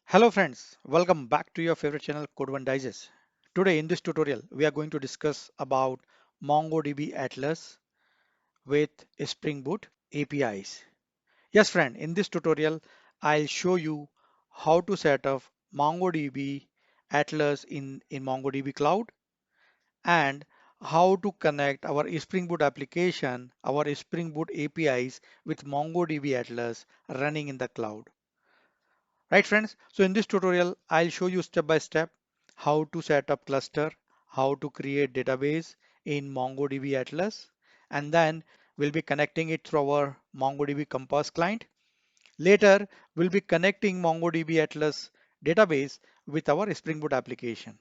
Hello friends, welcome back to your favorite channel Code One Digest. Today in this tutorial we are going to discuss about MongoDB Atlas with Spring Boot APIs. Yes friend, in this tutorial I'll show you how to set up MongoDB Atlas in MongoDB Cloud and how to connect our Spring Boot application, our Spring Boot APIs with MongoDB Atlas running in the cloud. Right friends, so in this tutorial, I'll show you step by step how to set up cluster, how to create database in MongoDB Atlas, and then we'll be connecting it through our MongoDB Compass client. Later, we'll be connecting MongoDB Atlas database with our Spring Boot application,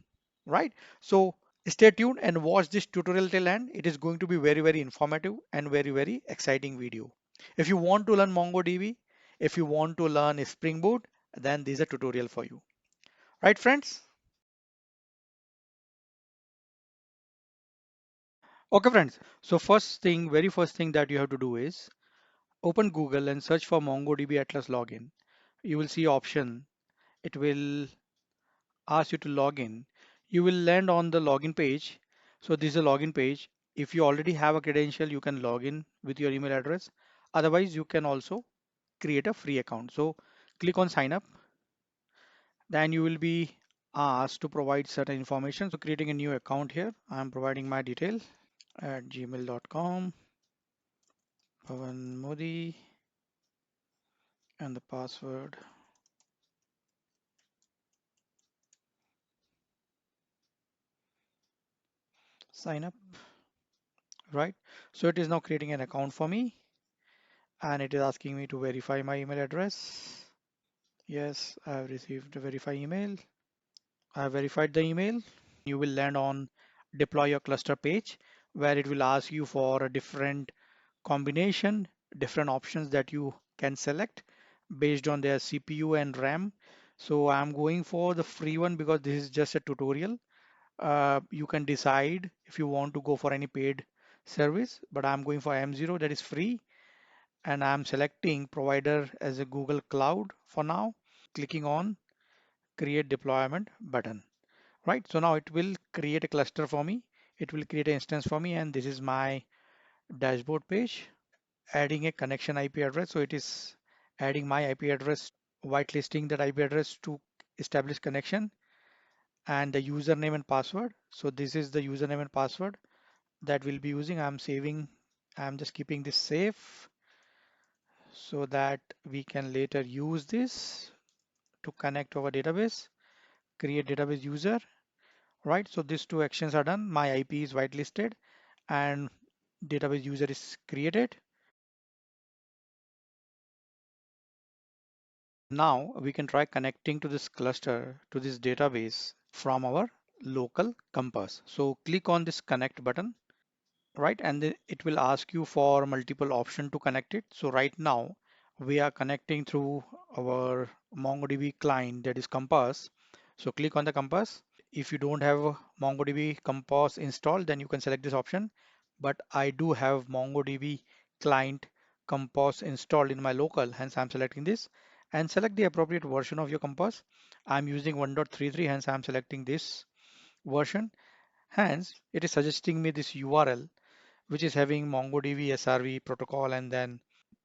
right? So stay tuned and watch this tutorial till end. It is going to be very informative and very exciting video. If you want to learn MongoDB, if you want to learn Spring Boot, then this is a tutorial for you. Right, friends? Okay, friends. So very first thing that you have to do is open Google and search for MongoDB Atlas login. You will see option. It will ask you to log in. You will land on the login page. So this is a login page. If you already have a credential, you can log in with your email address. Otherwise, you can also create a free account. So click on sign up. Then you will be asked to provide certain information. So creating a new account here, I'm providing my detail at gmail.com, Pavan Modi, and the password. Sign up, right? So it is now creating an account for me and it is asking me to verify my email address. Yes, I have received a verify email. I have verified the email. You will land on deploy your cluster page where it will ask you for a different combination, different options that you can select based on their CPU and RAM. So I'm going for the free one because this is just a tutorial. You can decide if you want to go for any paid service, but I'm going for M0 that is free and I'm selecting provider as a Google Cloud for now, clicking on create deployment button. Right, so now it will create a cluster for me. It will create an instance for me and this is my dashboard page. Adding a connection IP address. So it is adding my IP address, whitelisting that IP address to establish connection and the username and password. So this is the username and password that we'll be using. I'm saving, I'm just keeping this safe so that we can later use this to connect to our database, create database user, right? So these two actions are done. My IP is whitelisted and database user is created. Now we can try connecting to this cluster to this database from our local compass. So click on this connect button, right? And then it will ask you for multiple option to connect it. So right now we are connecting through our MongoDB client that is Compass. So click on the Compass. If you don't have MongoDB Compass installed, then you can select this option. But I do have MongoDB client Compass installed in my local, hence I'm selecting this and select the appropriate version of your Compass. I'm using 1.33, hence I'm selecting this version. Hence, it is suggesting me this URL, which is having MongoDB SRV protocol, and then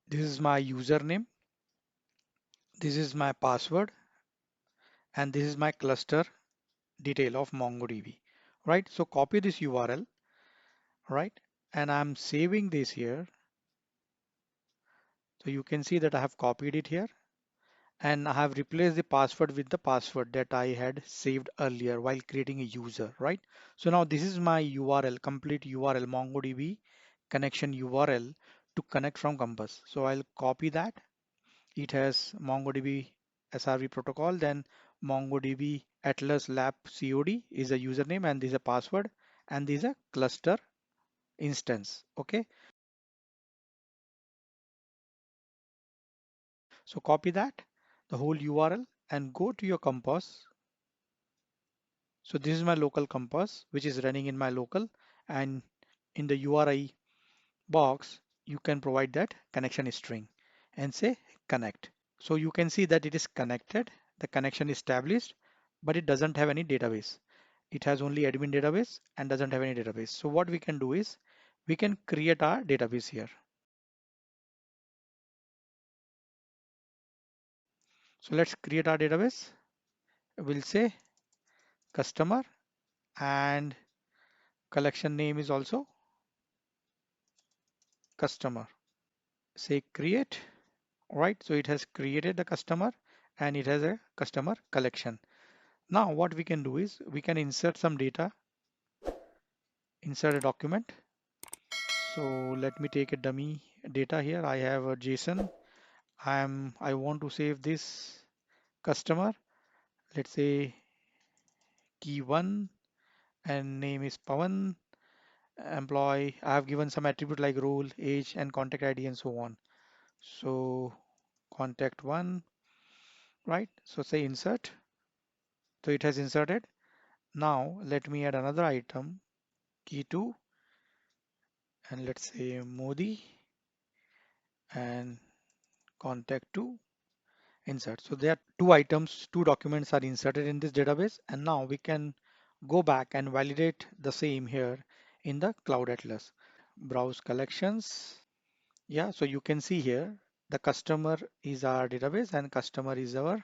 this is my username, this is my password, and this is my cluster detail of MongoDB, right? So copy this URL, right? And I'm saving this here. So you can see that I have copied it here and I have replaced the password with the password that I had saved earlier while creating a user, right? So now this is my URL, complete URL, MongoDB connection URL to connect from Compass. So I'll copy that. It has MongoDB SRV protocol, then MongoDB Atlas Lab COD is a username and this is a password and this is a cluster instance. Okay, so copy that, the whole URL and go to your Compass. So this is my local Compass, which is running in my local, and in the URI box, you can provide that connection string and say connect. So you can see that it is connected. the connection is established, but it doesn't have any database. It has only admin database and doesn't have any database. So what we can do is we can create our database here. So let's create our database. We'll say customer and collection name is also customer. Say create. Right, so it has created the customer and it has a customer collection. Now what we can do is we can insert some data, insert a document. So let me take a dummy data here. I have a JSON. I want to save this customer. Let's say key one and name is Pawan. Employee. I have given some attribute like role, age, and contact ID and so on. So contact one, right? So say insert. So it has inserted. Now let me add another item, key 2, and let's say Modi and contact 2, insert. So there are two items, two documents are inserted in this database, and now we can go back and validate the same here in the Cloud Atlas. Browse collections. Yeah, so you can see here the customer is our database and customer is our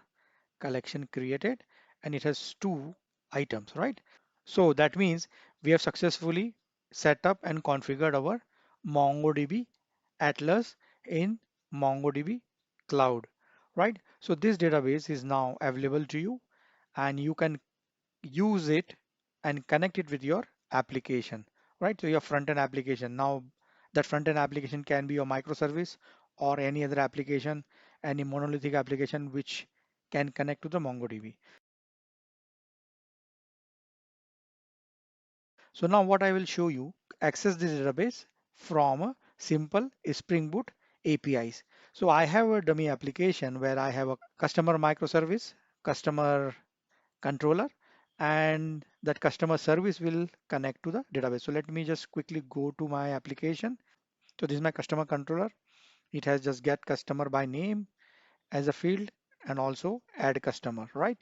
collection created, and it has two items, right? So that means we have successfully set up and configured our MongoDB Atlas in MongoDB Cloud, right? So this database is now available to you and you can use it and connect it with your application, right? So your front-end application. Now that front-end application can be your microservice or any other application, any monolithic application which can connect to the MongoDB. So now what I will show you, access this database from a simple Spring Boot APIs. So I have a dummy application where I have a customer microservice, customer controller, and that customer service will connect to the database. So let me just quickly go to my application. So this is my customer controller. It has just get customer by name as a field and also add customer, right?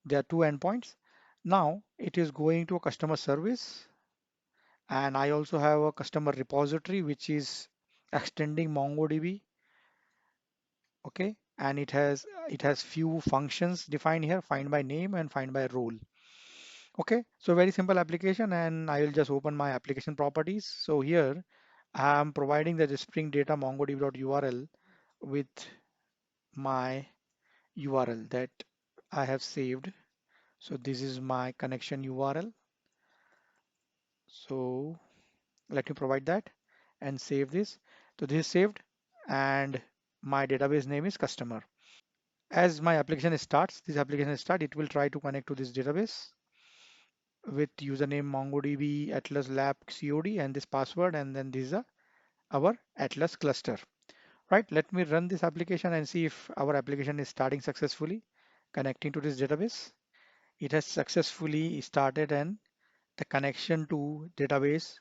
There are two endpoints. Now it is going to a customer service, and I also have a customer repository which is extending MongoDB. Okay, and it has few functions defined here: find by name and find by role. Okay, so very simple application, and I will just open my application properties. So here I am providing the Spring Data MongoDB.url with my URL that I have saved. So this is my connection URL. So let me provide that and save this. So this is saved and my database name is customer. As my application starts, it will try to connect to this database with username MongoDB Atlas Lab COD and this password, and then this is our Atlas cluster. Right, let me run this application and see if our application is starting successfully connecting to this database. It has successfully started and the connection to database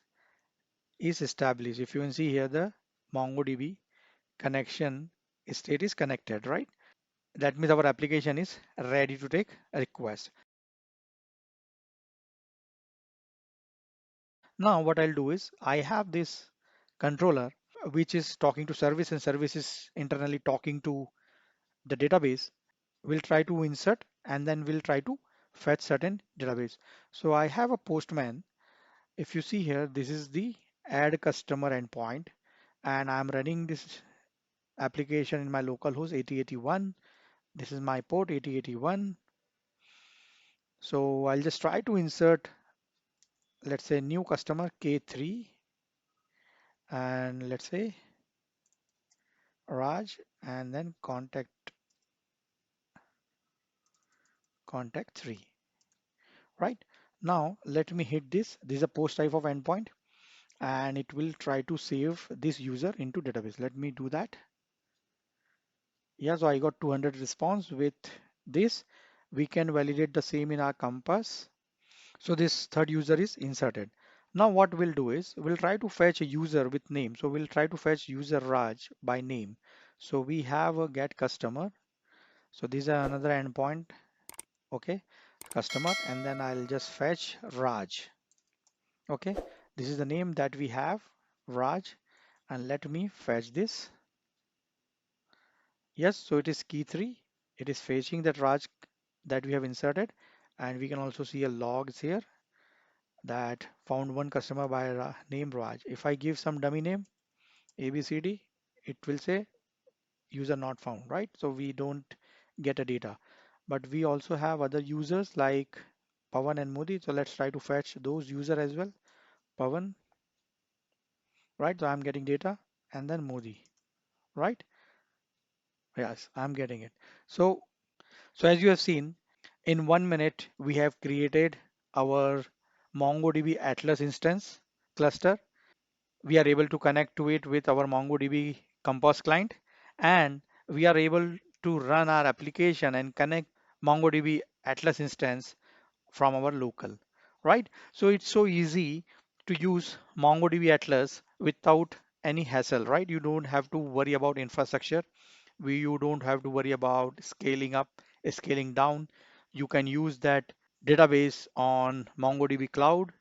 is established. If you can see here, the MongoDB connection state is connected, right? That means our application is ready to take a request. Now what I'll do is I have this controller which is talking to service and service is internally talking to the database. We'll try to insert and then we'll try to fetch certain database. So I have a postman. If you see here, this is the add customer endpoint and I'm running this application in my local host 8081. This is my port 8081. So I'll just try to insert, let's say new customer K3 and let's say Raj and then contact 3, right? Now let me hit this. This is a post type of endpoint and it will try to save this user into database. Let me do that. Yeah, so I got 200 response with this. We can validate the same in our compass. So this third user is inserted. Now what we'll do is we'll try to fetch a user with name. So we'll try to fetch user Raj by name. So we have a get customer. So these are another endpoint. Okay, customer, and then I'll just fetch Raj. Okay, this is the name that we have, Raj, and let me fetch this. Yes, so it is key 3. It is fetching that Raj that we have inserted, and we can also see a logs here that found one customer by name Raj. If I give some dummy name ABCD, it will say user not found, right? So we don't get a data. But we also have other users like Pawan and Modi. So let's try to fetch those user as well. Pawan, right? So I'm getting data, and then Modi, right? Yes, I'm getting it. So, so as you have seen, in 1 minute, we have created our MongoDB Atlas instance cluster. We are able to connect to it with our MongoDB Compass client, and we are able to run our application and connect MongoDB Atlas instance from our local, right? So it's so easy to use MongoDB Atlas without any hassle, right? You don't have to worry about infrastructure. You don't have to worry about scaling up, scaling down. You can use that database on MongoDB Cloud.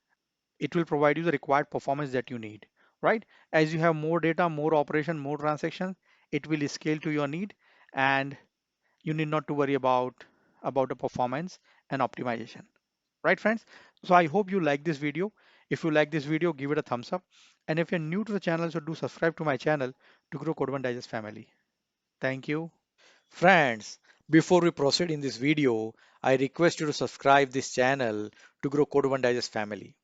It will provide you the required performance that you need, right? As you have more data, more operation, more transactions, it will scale to your need, and you need not to worry about the performance and optimization, right, friends? So I hope you like this video. If you like this video, give it a thumbs up, and if you're new to the channel, so do subscribe to my channel to grow Code One Digest family. Thank you. Friends, before we proceed in this video, I request you to subscribe this channel to grow Code One Digest family.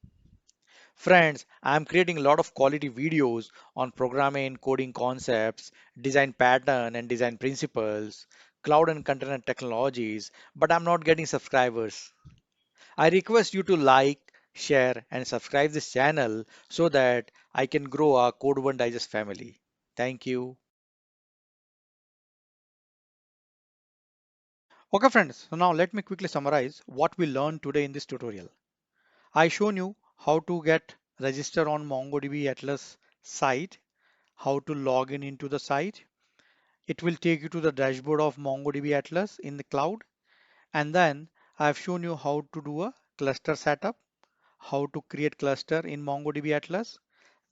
Friends, I am creating a lot of quality videos on programming, coding concepts, design pattern and design principles, cloud and container technologies, but I'm not getting subscribers. I request you to like, share and subscribe this channel so that I can grow our Code One Digest family. Thank you. Okay friends, so now let me quickly summarize what we learned today in this tutorial. I shown you how to get register on MongoDB Atlas site, how to log in into the site. It will take you to the dashboard of MongoDB Atlas in the cloud. And then I've shown you how to do a cluster setup, how to create cluster in MongoDB Atlas.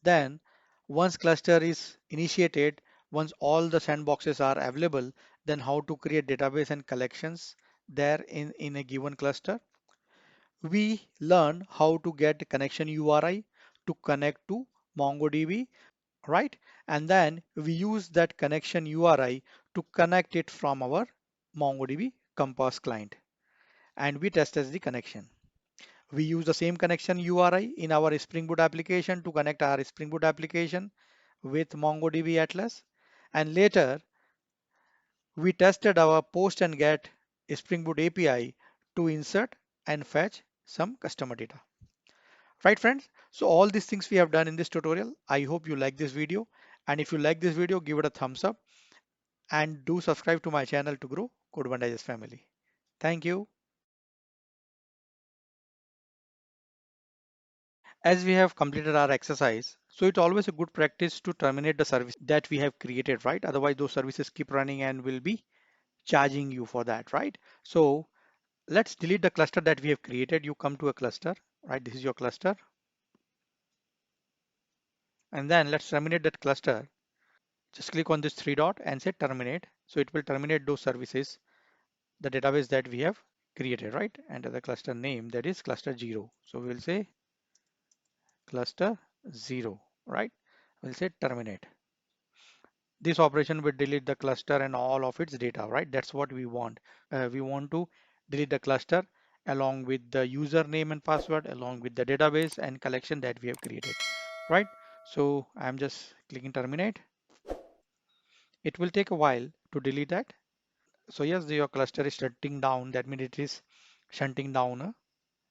Then once cluster is initiated, once all the sandboxes are available, then how to create database and collections there in a given cluster. We learn how to get connection URI to connect to MongoDB, right? And then we use that connection URI to connect it from our MongoDB Compass client. And we test as the connection. We use the same connection URI in our Spring Boot application to connect our Spring Boot application with MongoDB Atlas. And later we tested our POST and GET Spring Boot API to insert and fetch some customer data. Right, friends? So all these things we have done in this tutorial. I hope you like this video. And if you like this video, give it a thumbs up and do subscribe to my channel to grow Code One Digest family. Thank you. As we have completed our exercise, so it's always a good practice to terminate the service that we have created, right? Otherwise, those services keep running and will be charging you for that, right? So let's delete the cluster that we have created. You come to a cluster, right? This is your cluster. And then let's terminate that cluster. Just click on this three dot and say terminate. So it will terminate those services, the database that we have created, right? And the cluster name that is cluster 0. So we'll say cluster 0, right? We'll say terminate. This operation will delete the cluster and all of its data, right? That's what we want. We want to delete the cluster along with the username and password, along with the database and collection that we have created, right? So I'm just clicking terminate. It will take a while to delete that. So yes, your cluster is shutting down. That means it is shutting down a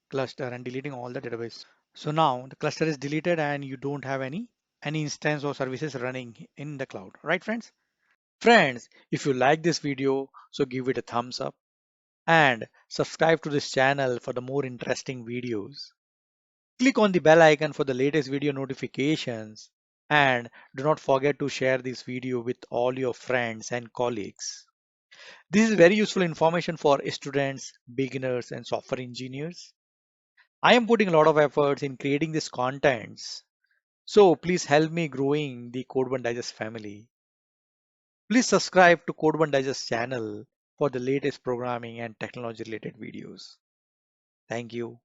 cluster and deleting all the database. So now the cluster is deleted and you don't have any instance or services running in the cloud, right, friends? Friends, if you like this video, so give it a thumbs up and subscribe to this channel for the more interesting videos. Click on the bell icon for the latest video notifications and do not forget to share this video with all your friends and colleagues. This is very useful information for students, beginners, and software engineers. I am putting a lot of efforts in creating these contents. So please help me growing the Code One Digest family. Please subscribe to Code One Digest channel for the latest programming and technology related videos. Thank you.